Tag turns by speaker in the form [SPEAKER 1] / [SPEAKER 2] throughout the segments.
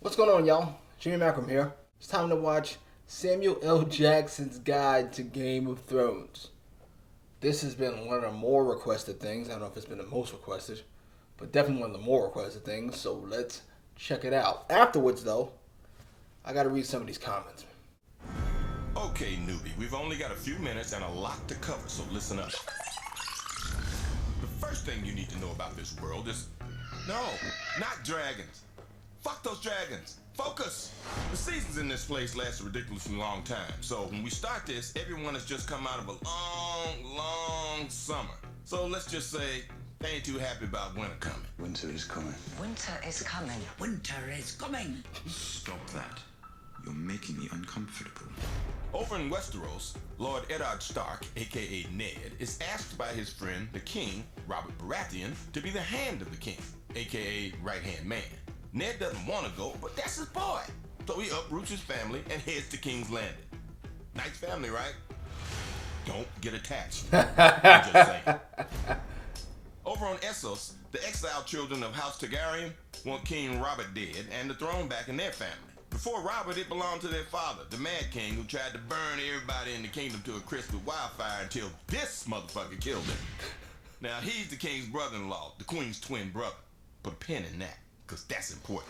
[SPEAKER 1] What's going on, y'all? Jimmy Macram here. It's time to watch Samuel L. Jackson's Guide to Game of Thrones. This has been one of the more requested things. I don't know if it's been the most requested, but definitely one of the more requested things, so let's check it out. Afterwards, though, I gotta read some of these comments.
[SPEAKER 2] Okay, newbie, we've only got a few minutes and a lot to cover, so listen up. The first thing you need to know about this world is... No, not dragons. Fuck those dragons. Focus! The seasons in this place last a ridiculously long time, so when we start this, everyone has just come out of a long summer. So let's just say they ain't too happy about winter coming.
[SPEAKER 3] Winter is coming.
[SPEAKER 4] Winter is coming.
[SPEAKER 5] Winter is coming.
[SPEAKER 3] Stop that. You're making me uncomfortable.
[SPEAKER 2] Over in Westeros, Lord Eddard Stark, aka Ned, is asked by his friend, the king, Robert Baratheon, to be the hand of the king, aka right-hand man. Ned doesn't want to go, but that's his boy. So he uproots his family and heads to King's Landing. Nice family, right? Don't get attached. I'm just saying. Over on Essos, the exiled children of House Targaryen want King Robert dead and the throne back in their family. Before Robert, it belonged to their father, the Mad King, who tried to burn everybody in the kingdom to a crisp with wildfire until this motherfucker killed him. Now, he's the king's brother-in-law, the queen's twin brother. Put a pin in that, because that's important.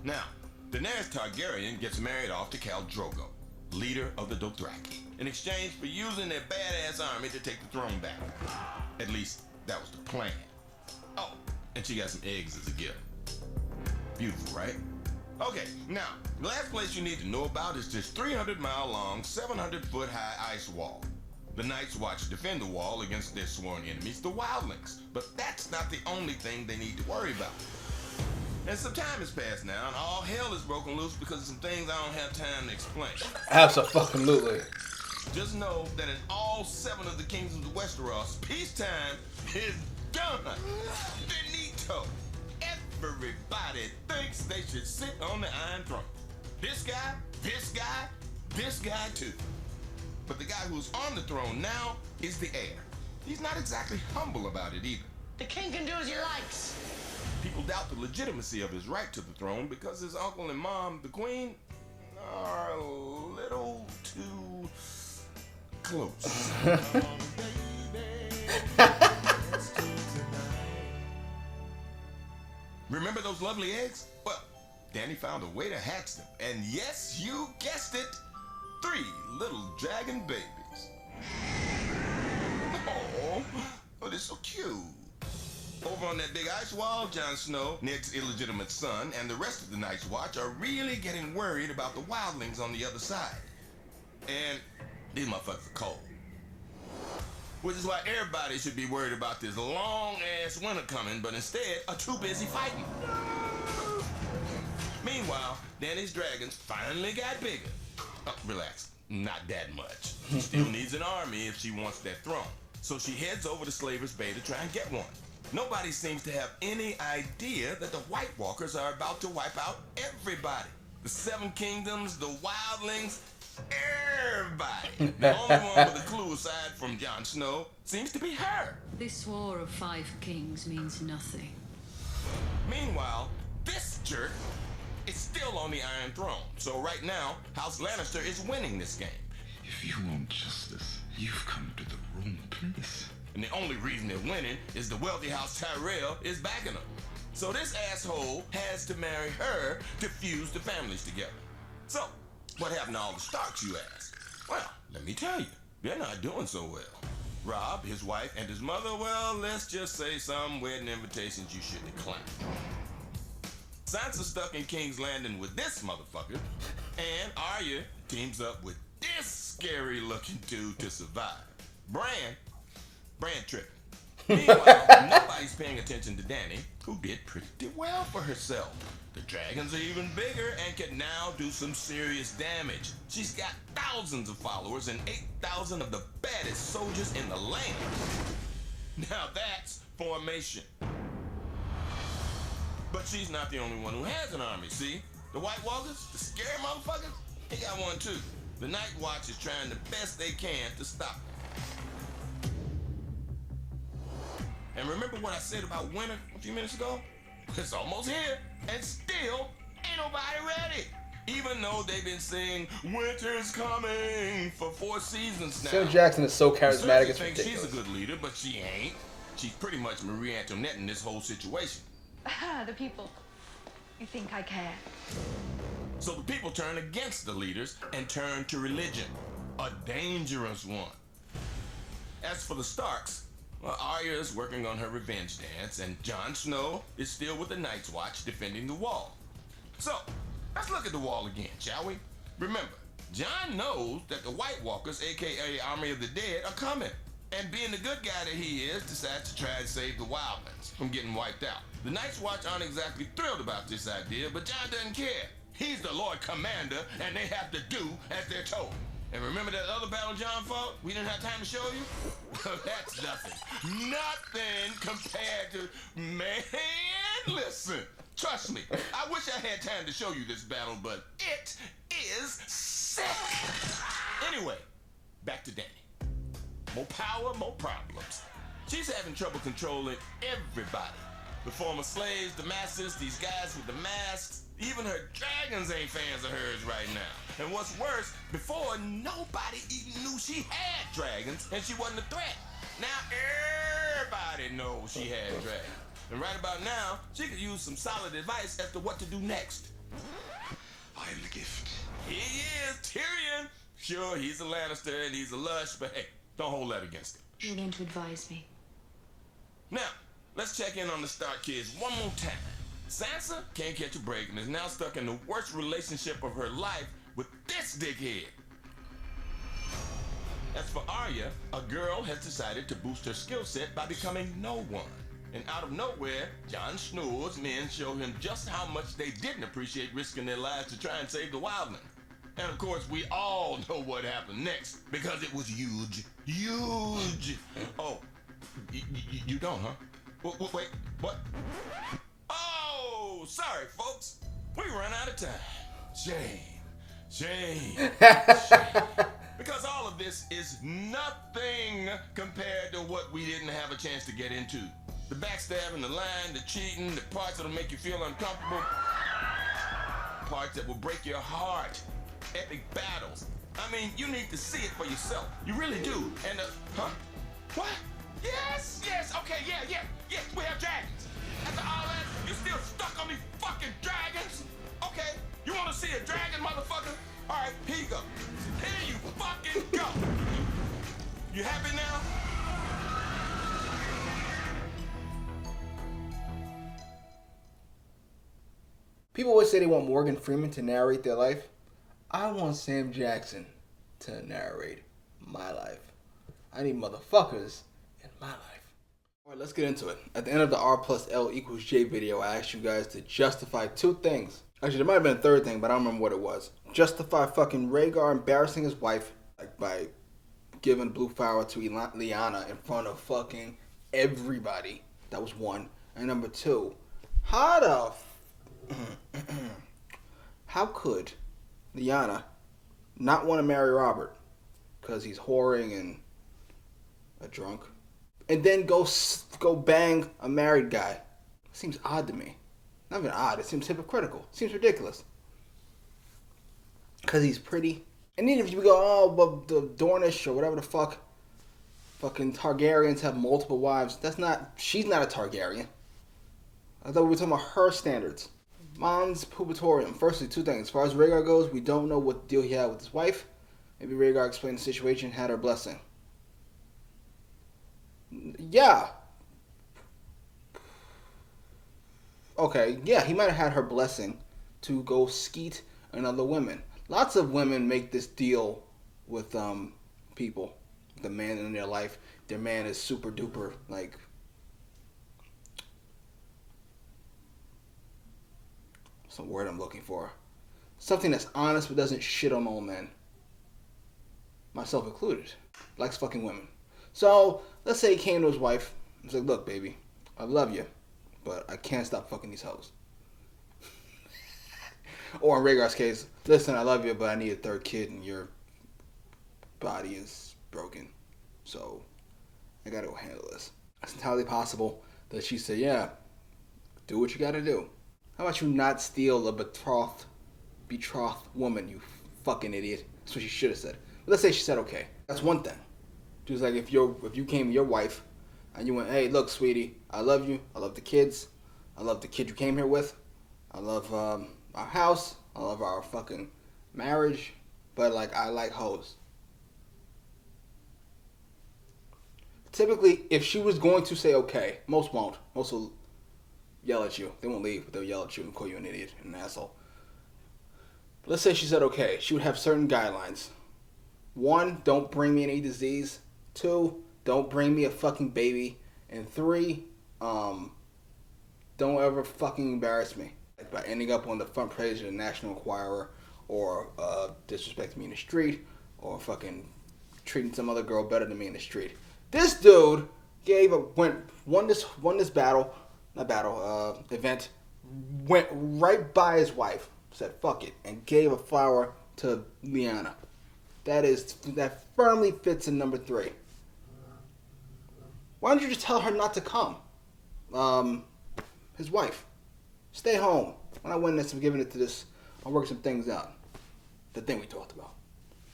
[SPEAKER 2] Now, Daenerys Targaryen gets married off to Khal Drogo, leader of the Dothraki, in exchange for using their badass army to take the throne back. At least, that was the plan. Oh, and she got some eggs as a gift. Beautiful, right? Okay, now, the last place you need to know about is this 300-mile-long, 700-foot-high ice wall. The Night's Watch defend the wall against their sworn enemies, the Wildlings, but that's not the only thing they need to worry about. And some time has passed now, and all hell is broken loose because of some things I don't have time to explain.
[SPEAKER 1] Absolutely.
[SPEAKER 2] Just know that in all 7 of the kingdoms of Westeros, peacetime is done. Finito. Everybody thinks they should sit on the Iron Throne. This guy, this guy, this guy too. But the guy who's on the throne now is the heir. He's not exactly humble about it either.
[SPEAKER 4] The king can do as he likes.
[SPEAKER 2] People doubt the legitimacy of his right to the throne because his uncle and mom, the queen, are a little too close. Remember those lovely eggs? Well, Danny found a way to hatch them. And yes, you guessed it, 3 little dragon babies. Oh, they're so cute. Over on that big ice wall, Jon Snow, Ned's illegitimate son, and the rest of the Night's Watch are really getting worried about the wildlings on the other side. And these motherfuckers are cold. Which is why everybody should be worried about this long-ass winter coming, but instead are too busy fighting. Meanwhile, Dany's dragons finally got bigger. Oh, relax, not that much. She still needs an army if she wants that throne. So she heads over to Slaver's Bay to try and get one. Nobody seems to have any idea that the White Walkers are about to wipe out everybody. The 7 kingdoms, the wildlings, everybody. The only one with a clue aside from Jon Snow seems to be her.
[SPEAKER 6] This war of 5 kings means nothing.
[SPEAKER 2] Meanwhile, this jerk is still on the Iron Throne. So right now, House Lannister is winning this game.
[SPEAKER 3] If you want justice, you've come to the wrong place.
[SPEAKER 2] And the only reason they're winning is the wealthy House Tyrell is backing them. So this asshole has to marry her to fuse the families together. So, what happened to all the Starks, you ask? Well, let me tell you, they're not doing so well. Robb, his wife, and his mother, well, let's just say some wedding invitations you should decline. Sansa's stuck in King's Landing with this motherfucker, and Arya teams up with this scary-looking dude to survive. Bran tripping. Meanwhile, nobody's paying attention to Dany, who did pretty well for herself. The dragons are even bigger and can now do some serious damage. She's got thousands of followers and 8,000 of the baddest soldiers in the land. Now that's formation. But she's not the only one who has an army, see? The White Walkers, the scary motherfuckers, they got one too. The Night Watch is trying the best they can to stop them. And remember what I said about winter a few minutes ago? It's almost here, and still Ain't nobody ready. Even though they've been saying winter's coming for 4 seasons now.
[SPEAKER 1] Sam Jackson is so charismatic, it's
[SPEAKER 2] thinks
[SPEAKER 1] ridiculous.
[SPEAKER 2] She's a good leader, but she ain't. She's pretty much Marie Antoinette in this whole situation.
[SPEAKER 5] The people. You think I care?
[SPEAKER 2] So the people turn against the leaders and turn to religion, a dangerous one. As for the Starks, well, Arya is working on her revenge dance, and Jon Snow is still with the Night's Watch defending the wall. So, let's look at the wall again, shall we? Remember, Jon knows that the White Walkers, aka Army of the Dead, are coming. And being the good guy that he is, decides to try and save the wildlings from getting wiped out. The Night's Watch aren't exactly thrilled about this idea, but Jon doesn't care. He's the Lord Commander, and they have to do as they're told. And remember that other battle Jon fought? We didn't have time to show you? Well, that's nothing. Nothing compared to... Man, listen. Trust me. I wish I had time to show you this battle, but it is sick. Anyway, back to Dany. More power, more problems. She's having trouble controlling everybody. The former slaves, the masters, these guys with the masks. Even her dragons ain't fans of hers right now. And what's worse, before nobody even knew she had dragons and she wasn't a threat. Now everybody knows she had dragons. And right about now, she could use some solid advice as to what to do next.
[SPEAKER 3] I am the gift.
[SPEAKER 2] He is Tyrion. Sure, he's a Lannister and he's a lush, but hey, don't hold that against him.
[SPEAKER 6] You're going to advise me.
[SPEAKER 2] Now, let's check in on the Stark kids one more time. Sansa can't catch a break and is now stuck in the worst relationship of her life with this dickhead. As for Arya, a girl has decided to boost her skill set by becoming no one. And out of nowhere, Jon Snow's men show him just how much they didn't appreciate risking their lives to try and save the wildling. And of course, we all know what happened next, because it was huge. Huge! Oh, you don't, huh? Wait, what? Oh, sorry, folks. We run out of time. Shame. Because all of this is nothing compared to what we didn't have a chance to get into. The backstabbing, the lying, the cheating, the parts that'll make you feel uncomfortable, parts that will break your heart, epic battles. I mean, you need to see it for yourself. You really do. And, huh? What? Yes, okay, yeah, we have dragons. After all that, you still stuck on these fucking dragons? Okay, you wanna see a dragon, motherfucker? All right, here you go. Here you fucking go. You happy now?
[SPEAKER 1] People always say they want Morgan Freeman to narrate their life. I want Sam Jackson to narrate my life. I need motherfuckers in my life. Alright, let's get into it. At the end of the R plus L equals J video, I asked you guys to justify 2 things. Actually, there might have been a third thing, but I don't remember what it was. Justify fucking Rhaegar embarrassing his wife by giving blue flower to Lyanna in front of fucking everybody. That was 1. And number 2, how could Lyanna not want to marry Robert because he's whoring and a drunk, and then go bang a married guy? Seems odd to me. Not even odd. It seems hypocritical. It seems ridiculous. Because he's pretty. And even if you go, oh, but the Dornish or whatever the fuck, fucking Targaryens have multiple wives. She's not a Targaryen. I thought we were talking about her standards. Mons Pubertorium. Firstly, 2 things. As far as Rhaegar goes, we don't know what deal he had with his wife. Maybe Rhaegar explained the situation, had her blessing. Yeah. Okay, yeah, he might have had her blessing to go skeet on other women. Lots of women make this deal with people. The man in their life, their man is super duper, like, what's the word I'm looking for? Something that's honest but doesn't shit on old men. Myself included. Likes fucking women. So, let's say he came to his wife and said, look, baby, I love you, but I can't stop fucking these hoes. Or in Rhaegar's case, listen, I love you, but I need a 3rd kid and your body is broken. So, I gotta go handle this. It's entirely possible that she said, yeah, do what you gotta do. How about you not steal a betrothed woman, you fucking idiot? That's what she should have said. But let's say she said okay. That's one thing. She was like, if you came to your wife and you went, hey, look, sweetie, I love you. I love the kids. I love the kid you came here with. I love our house. I love our fucking marriage. But, like, I like hoes. Typically, if she was going to say okay, most won't. Most will yell at you. They won't leave, but they'll yell at you and call you an idiot and an asshole. But let's say she said okay. She would have certain guidelines. 1, don't bring me any disease. 2, don't bring me a fucking baby. And 3, don't ever fucking embarrass me. Like by ending up on the front page of the National Enquirer, or disrespecting me in the street, or fucking treating some other girl better than me in the street. This dude won this event, went right by his wife, said fuck it, and gave a flower to Lyanna. That firmly fits in number 3. Why don't you just tell her not to come? His wife. Stay home. When I win this, I'm giving it to this. I'll work some things out. The thing we talked about.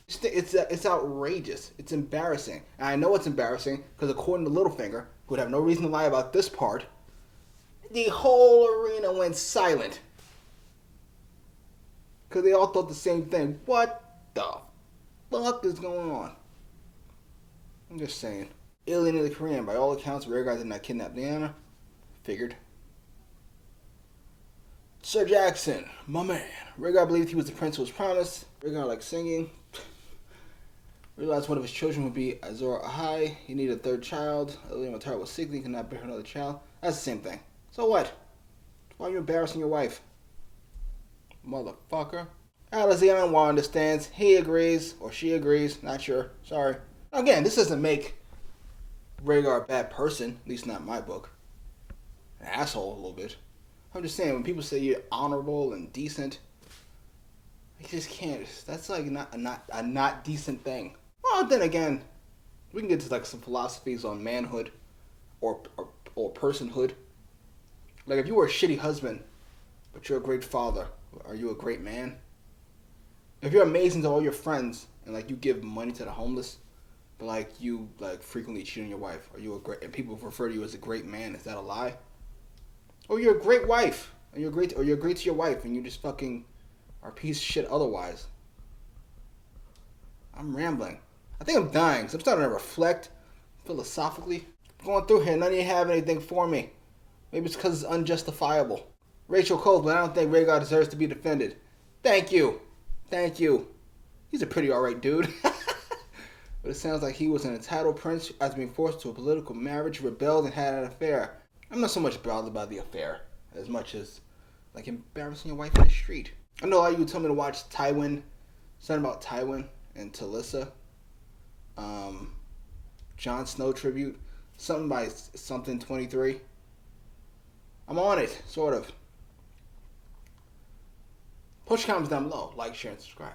[SPEAKER 1] It's outrageous. It's embarrassing. And I know it's embarrassing because according to Littlefinger, who would have no reason to lie about this part, the whole arena went silent. Because they all thought the same thing. What the fuck is going on? I'm just saying. Alien in the Korean. By all accounts, Rhaegar did not kidnap Lyanna. Figured. Sir Jackson, my man. Rhaegar believed he was the prince who was promised. Rhaegar liked singing. Realized one of his children would be Azor Ahai. He needed a third child. Ilya Matar was sickly, could not bear another child. That's the same thing. So what? Why are you embarrassing your wife? Motherfucker. Alizian understands. He agrees, or she agrees. Not sure. Sorry. Again, this doesn't make Rhaegar a bad person. At least not in my book. An asshole a little bit. I'm just saying, when people say you're honorable and decent, you just can't. That's like a not decent thing. Well, then again, we can get to like some philosophies on manhood or personhood. Like if you were a shitty husband, but you're a great father, are you a great man? If you're amazing to all your friends and like you give money to the homeless, but like you like frequently cheat on your wife, are you a great? And people refer to you as a great man. Is that a lie? Or you're a great wife, and you're great to your wife, and you just fucking are a piece of shit otherwise. I'm rambling. I think I'm dying, so I'm starting to reflect philosophically. Going through here, none of you have anything for me. Maybe it's because it's unjustifiable. Rachel Coleman, I don't think Rhaegar deserves to be defended. Thank you. He's a pretty alright dude. But it sounds like he was an entitled prince after being forced to a political marriage, rebelled, and had an affair. I'm not so much bothered by the affair as much as like embarrassing your wife in the street. I know a lot of you told me to watch Tywin, something about Tywin and Talissa, Jon Snow tribute, something by something 23. I'm on it, sort of. Post your comments down below, like, share, and subscribe.